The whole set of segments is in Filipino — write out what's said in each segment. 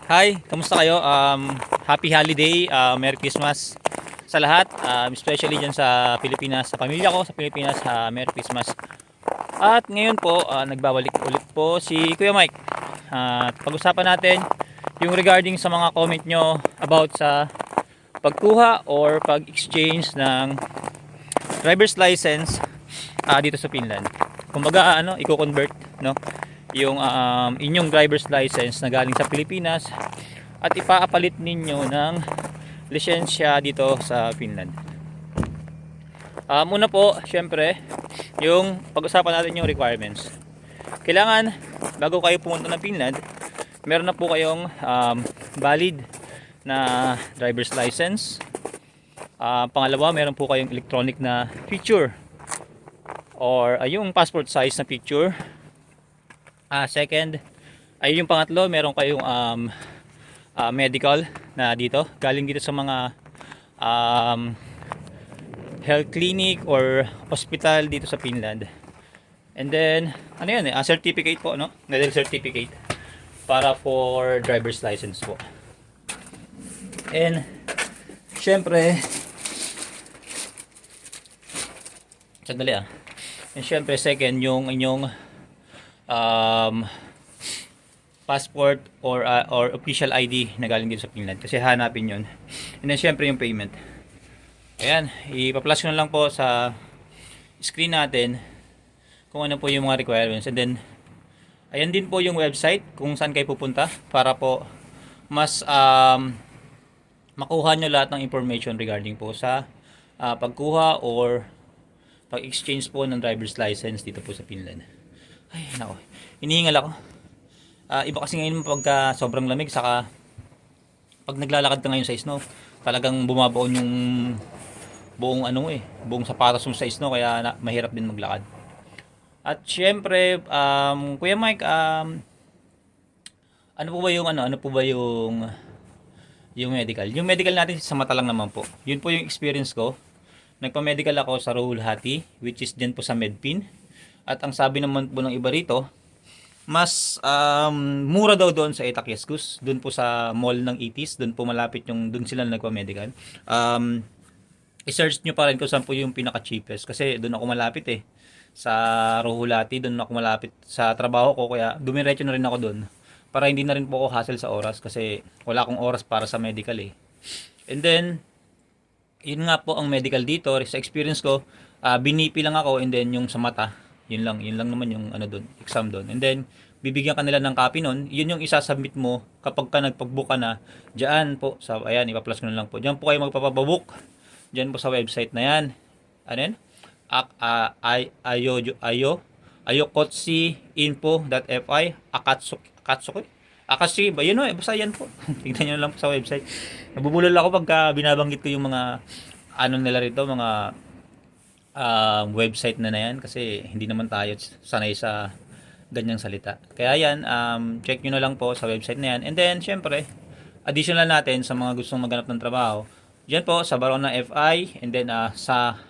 Hi, kamusta kayo? Happy holiday, Merry Christmas sa lahat, especially dyan sa Pilipinas, sa pamilya ko sa Pilipinas, Merry Christmas. At ngayon po, nagbabalik ulit po si Kuya Mike. At pag-usapan natin yung regarding sa mga comment nyo about sa pagkuha or pag-exchange ng driver's license dito sa Finland. Kumbaga i-convert no yung inyong driver's license na galing sa Pilipinas at ipaapalit ninyo ng lisensya dito sa Finland. Una po, syempre, yung pag-usapan natin yung requirements. Kailangan, bago kayo pumunta ng Finland, meron na po kayong valid na driver's license. Pangalawa, meron po kayong electronic na picture or yung passport size na picture. Second, ay yung pangatlo, meron kayong medical na dito, galing dito sa mga health clinic or hospital dito sa Finland. And then, ano yun certificate po, no? Medical certificate para for driver's license po. And, syempre, sandali And syempre, second, yung inyong passport or official ID na galing dito sa Finland, kasi hanapin yun. And then syempre yung payment. Ayan, ipa-flash ko na lang po sa screen natin kung ano po yung mga requirements. And then ayan din po yung website kung saan kayo pupunta para po mas makuha nyo lahat ng information regarding po sa pagkuha or pag-exchange po ng driver's license dito po sa Finland. Ay, nako. Hinihingal ako. Iba kasi ngayon pagka sobrang lamig, saka pag naglalakad ka ngayon sa snow, talagang bumabaon yung buong buong sapatos mo sa snow, kaya mahirap din maglakad. At syempre, Kuya Mike, ano po ba yung medical? Yung medical natin sa mata lang naman po. Yun po yung experience ko. Nagpa-medical ako sa Ruhulhati, which is din po sa Medpin. At ang sabi naman po ng iba rito, mas mura daw doon sa Itaquiescus, doon po sa mall ng Itis, doon po malapit doon sila nagpa-medical. I-search nyo pa rin kung saan po yung pinaka-cheapest, kasi doon ako malapit sa Ruhulati, doon ako malapit sa trabaho ko, kaya dumiretso na rin ako doon para hindi na rin po ako hassle sa oras, kasi wala akong oras para sa medical And then yun nga po ang medical dito sa experience ko, binipi lang ako, and then yung sa mata, yun lang naman yung doon, exam doon. And then bibigyan ka nila ng copy noon, yun yung isasubmit mo kapag ka nagpag-book ka na diyan po sa, ayan, ipa-plus ko na lang po. Diyan po kayo magpapabook. Diyan po sa website na yan. Ano yan? ayokotsi.info.fi Akatsuki ba? Yun basta yan po. Tignan nyo lang po sa website. Nabubulol ako pagka binabanggit ko yung mga nila rito, mga website na yan, kasi hindi naman tayo sanay sa ganyang salita. Kaya yan, check nyo na lang po sa website na yan. And then, syempre, additional natin sa mga gustong maghanap ng trabaho, dyan po sa Barona FI, and then sa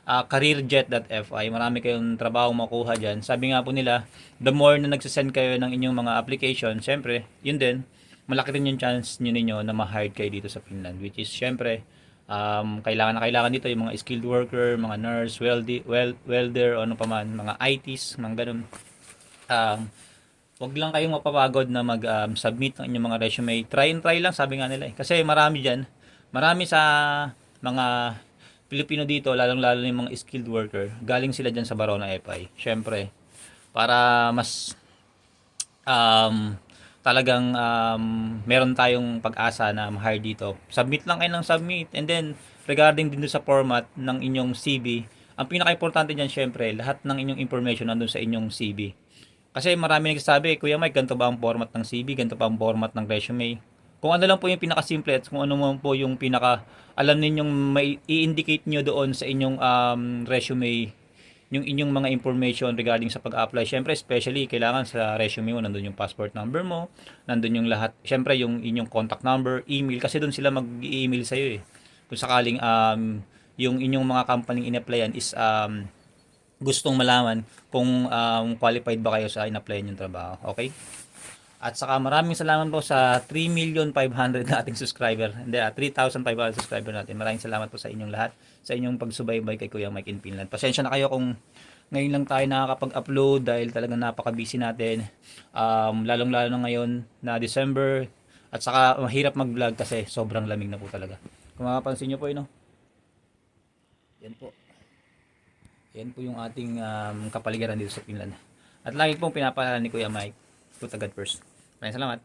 careerjet.fi, marami kayong trabaho makuha dyan. Sabi nga po nila, the more na nagsasend kayo ng inyong mga application, syempre, yun din, malaki rin yung chance nyo ninyo na ma-hired kayo dito sa Finland, which is syempre, kailangan dito yung mga skilled worker, mga nurse, welder, o ano pa man, mga ITs, mga ganun. Wag lang kayong mapapagod na mag-submit ng inyong mga resume. Try and try lang, sabi nga nila kasi marami sa mga Pilipino dito, lalong-lalo yung mga skilled worker, galing sila dyan sa Barona FI. Syempre, para mas talagang meron tayong pag-asa na ma-hire dito. Submit lang kayo ng submit. And then, regarding din sa format ng inyong CV, ang pinaka-importante dyan, syempre, lahat ng inyong information nandun sa inyong CV. Kasi marami nagsasabi, Kuya Mike, ganito ba ang format ng CV? Ganito ba ang format ng resume? Kung ano lang po yung pinaka-simple at kung ano man po yung alam ninyong may i-indicate nyo doon sa inyong resume, yung inyong mga information regarding sa pag-apply. Syempre, especially, kailangan sa resume mo, nandun yung passport number mo, nandun yung lahat, syempre, yung inyong contact number, email, kasi doon sila mag-email sa'yo Kung sakaling yung inyong mga company in-applyan is gustong malaman kung qualified ba kayo sa in-applyan yung trabaho. Okay? At saka maraming salamat po sa 3,500,000 na ating subscriber. Hindi, 3,500 subscriber natin. Maraming salamat po sa inyong lahat, sa inyong pagsubaybay kay Kuya Mike in Finland. Pasensya na kayo kung ngayon lang tayo nakakapag-upload dahil talagang napaka-busy natin. Lalong-lalo na ngayon na December. At saka mahirap mag-vlog kasi sobrang lamig na po talaga. Kung makapansin nyo po yun, no? Yan po. Yan po yung ating kapaligiran dito sa Finland. At lagi pong pinapaalala ni Kuya Mike, put God first. Maraming salamat.